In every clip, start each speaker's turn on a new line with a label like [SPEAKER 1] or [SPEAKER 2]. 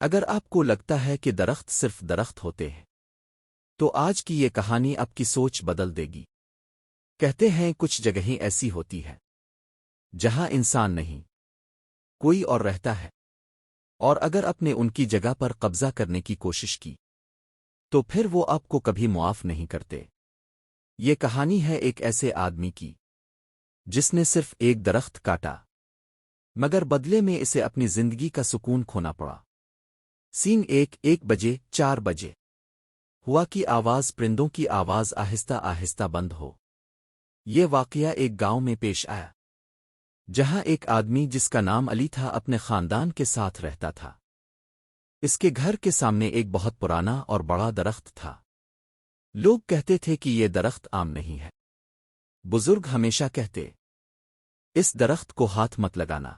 [SPEAKER 1] اگر آپ کو لگتا ہے کہ درخت صرف درخت ہوتے ہیں تو آج کی یہ کہانی آپ کی سوچ بدل دے گی۔ کہتے ہیں کچھ جگہیں ایسی ہوتی ہے جہاں انسان نہیں، کوئی اور رہتا ہے، اور اگر آپ نے ان کی جگہ پر قبضہ کرنے کی کوشش کی تو پھر وہ آپ کو کبھی معاف نہیں کرتے۔ یہ کہانی ہے ایک ایسے آدمی کی جس نے صرف ایک درخت کاٹا، مگر بدلے میں اسے اپنی زندگی کا سکون کھونا پڑا۔ سین 1 بجے 4 بجے ہوا کی آواز، پرندوں کی آواز آہستہ آہستہ بند ہو۔ یہ واقعہ ایک گاؤں میں پیش آیا جہاں ایک آدمی جس کا نام علی تھا اپنے خاندان کے ساتھ رہتا تھا۔ اس کے گھر کے سامنے ایک بہت پرانا اور بڑا درخت تھا۔ لوگ کہتے تھے کہ یہ درخت عام نہیں ہے۔ بزرگ ہمیشہ کہتے، اس درخت کو ہاتھ مت لگانا،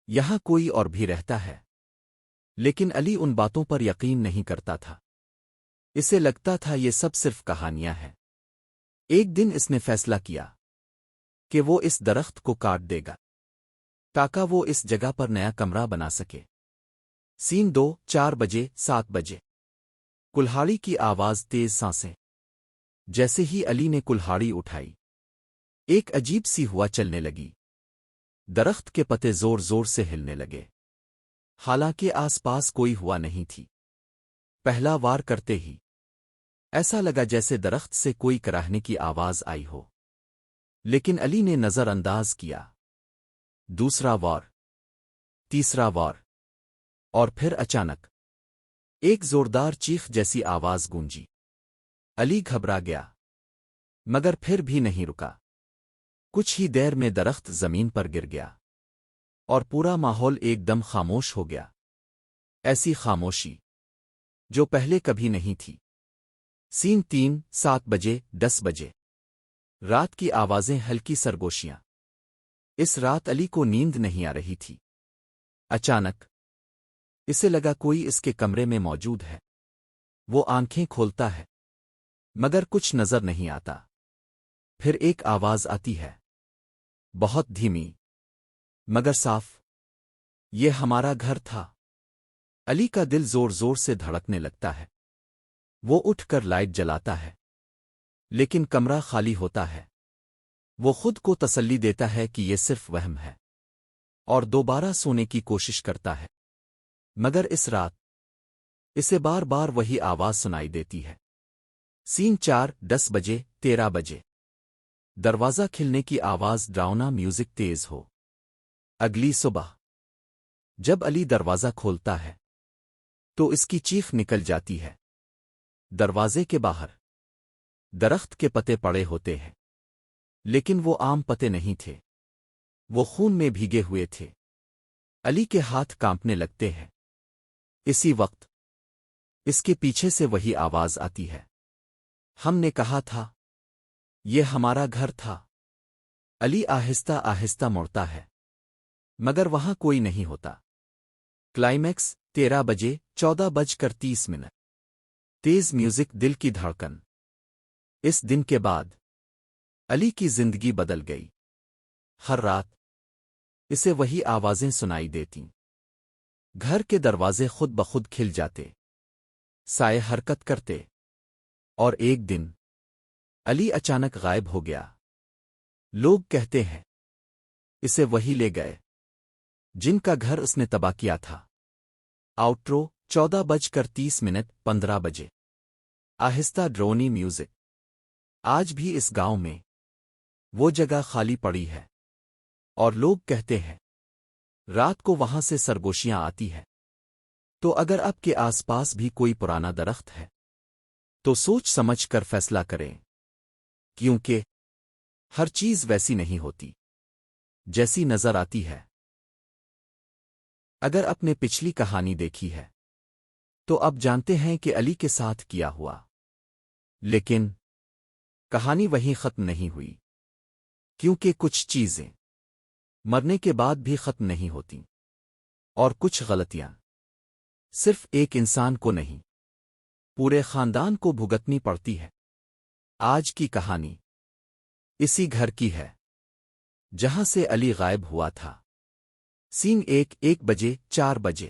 [SPEAKER 1] یہاں کوئی اور بھی رہتا ہے۔ لیکن علی ان باتوں پر یقین نہیں کرتا تھا۔ اسے لگتا تھا یہ سب صرف کہانیاں ہیں۔ ایک دن اس نے فیصلہ کیا کہ وہ اس درخت کو کاٹ دے گا تاکہ وہ اس جگہ پر نیا کمرہ بنا سکے۔ سین 4 بجے 7 بجے کلہاڑی کی آواز، تیز سانسیں۔ جیسے ہی علی نے کلہاڑی اٹھائی ایک عجیب سی ہوا چلنے لگی۔ درخت کے پتے زور زور سے ہلنے لگے، حالانکہ آس پاس کوئی ہوا نہیں تھی۔ پہلا وار کرتے ہی ایسا لگا جیسے درخت سے کوئی کراہنے کی آواز آئی ہو، لیکن علی نے نظر انداز کیا۔ دوسرا وار، تیسرا وار، اور پھر اچانک ایک زوردار چیخ جیسی آواز گونجی۔ علی گھبرا گیا، مگر پھر بھی نہیں رکا۔ کچھ ہی دیر میں درخت زمین پر گر گیا اور پورا ماحول ایک دم خاموش ہو گیا، ایسی خاموشی جو پہلے کبھی نہیں تھی۔ سین 7 بجے 10 بجے رات کی آوازیں، ہلکی سرگوشیاں۔ اس رات علی کو نیند نہیں آ رہی تھی۔ اچانک اسے لگا کوئی اس کے کمرے میں موجود ہے۔ وہ آنکھیں کھولتا ہے مگر کچھ نظر نہیں آتا۔ پھر ایک آواز آتی ہے، بہت دھیمی مگر صاف، یہ ہمارا گھر تھا۔ علی کا دل زور زور سے دھڑکنے لگتا ہے۔ وہ اٹھ کر لائٹ جلاتا ہے، لیکن کمرہ خالی ہوتا ہے۔ وہ خود کو تسلی دیتا ہے کہ یہ صرف وہم ہے اور دوبارہ سونے کی کوشش کرتا ہے، مگر اس رات اسے بار بار وہی آواز سنائی دیتی ہے۔ سین 10 بجے 13 بجے دروازہ کھلنے کی آواز، ڈراؤنا میوزک تیز ہو۔ اگلی صبح جب علی دروازہ کھولتا ہے تو اس کی چیخ نکل جاتی ہے۔ دروازے کے باہر درخت کے پتے پڑے ہوتے ہیں، لیکن وہ عام پتے نہیں تھے، وہ خون میں بھیگے ہوئے تھے۔ علی کے ہاتھ کانپنے لگتے ہیں۔ اسی وقت اس کے پیچھے سے وہی آواز آتی ہے، ہم نے کہا تھا یہ ہمارا گھر تھا۔ علی آہستہ آہستہ مڑتا ہے مگر وہاں کوئی نہیں ہوتا۔ کلائمیکس 13 بجے 14:30 تیز میوزک، دل کی دھڑکن۔ اس دن کے بعد علی کی زندگی بدل گئی۔ ہر رات اسے وہی آوازیں سنائی دیتیں۔ گھر کے دروازے خود بخود کھل جاتے، سائے حرکت کرتے، اور ایک دن علی اچانک غائب ہو گیا۔ لوگ کہتے ہیں اسے وہی لے گئے جن کا گھر اس نے تباہ کیا تھا۔ آؤٹرو 14:30 15 بجے آہستہ ڈرونی میوزک۔ آج بھی اس گاؤں میں وہ جگہ خالی پڑی ہے اور لوگ کہتے ہیں رات کو وہاں سے سرگوشیاں آتی ہے۔ تو اگر آپ کے آس پاس بھی کوئی پرانا درخت ہے تو سوچ سمجھ کر فیصلہ کریں، کیونکہ ہر چیز ویسی نہیں ہوتی جیسی نظر آتی ہے۔ اگر آپ نے پچھلی کہانی دیکھی ہے تو اب جانتے ہیں کہ علی کے ساتھ کیا ہوا، لیکن کہانی وہیں ختم نہیں ہوئی، کیونکہ کچھ چیزیں مرنے کے بعد بھی ختم نہیں ہوتی، اور کچھ غلطیاں صرف ایک انسان کو نہیں، پورے خاندان کو بھگتنی پڑتی ہے۔ آج کی کہانی اسی گھر کی ہے جہاں سے علی غائب ہوا تھا۔ سین 1 بجے 4 بجے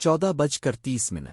[SPEAKER 1] 14:30।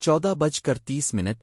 [SPEAKER 1] 14:30,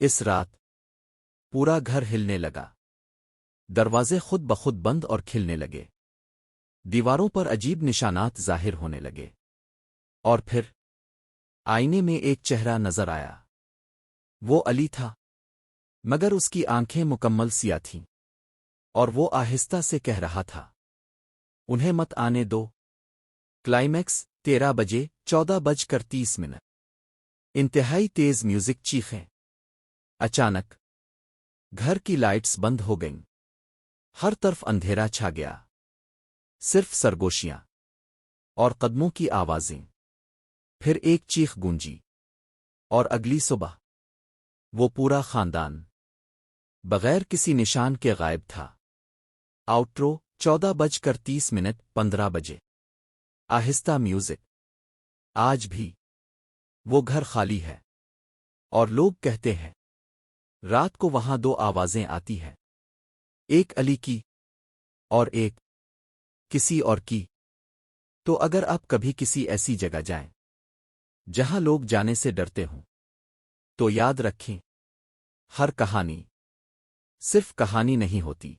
[SPEAKER 1] اس رات پورا گھر ہلنے لگا، دروازے خود بخود بند اور کھلنے لگے، دیواروں پر عجیب نشانات ظاہر ہونے لگے، اور پھر آئینے میں ایک چہرہ نظر آیا۔ وہ علی تھا، مگر اس کی آنکھیں مکمل سیاہ تھیں، اور وہ آہستہ سے کہہ رہا تھا، انہیں مت آنے دو۔ کلائمیکس 13:14:30۔ انتہائی تیز میوزک، چیخیں۔ اچانک گھر کی لائٹس بند ہو گئیں، ہر طرف اندھیرا چھا گیا، صرف سرگوشیاں اور قدموں کی آوازیں۔ پھر ایک چیخ گونجی، اور اگلی صبح وہ پورا خاندان بغیر کسی نشان کے غائب تھا۔ آؤٹرو 14:30، 15 بجے۔ آہستہ میوزک۔ آج بھی وہ گھر خالی ہے، اور لوگ کہتے ہیں رات کو وہاں دو آوازیں آتی ہیں، ایک علی کی اور ایک کسی اور کی۔ تو اگر آپ کبھی کسی ایسی جگہ جائیں جہاں لوگ جانے سے ڈرتے ہوں، تو یاد رکھیں، ہر کہانی صرف کہانی نہیں ہوتی۔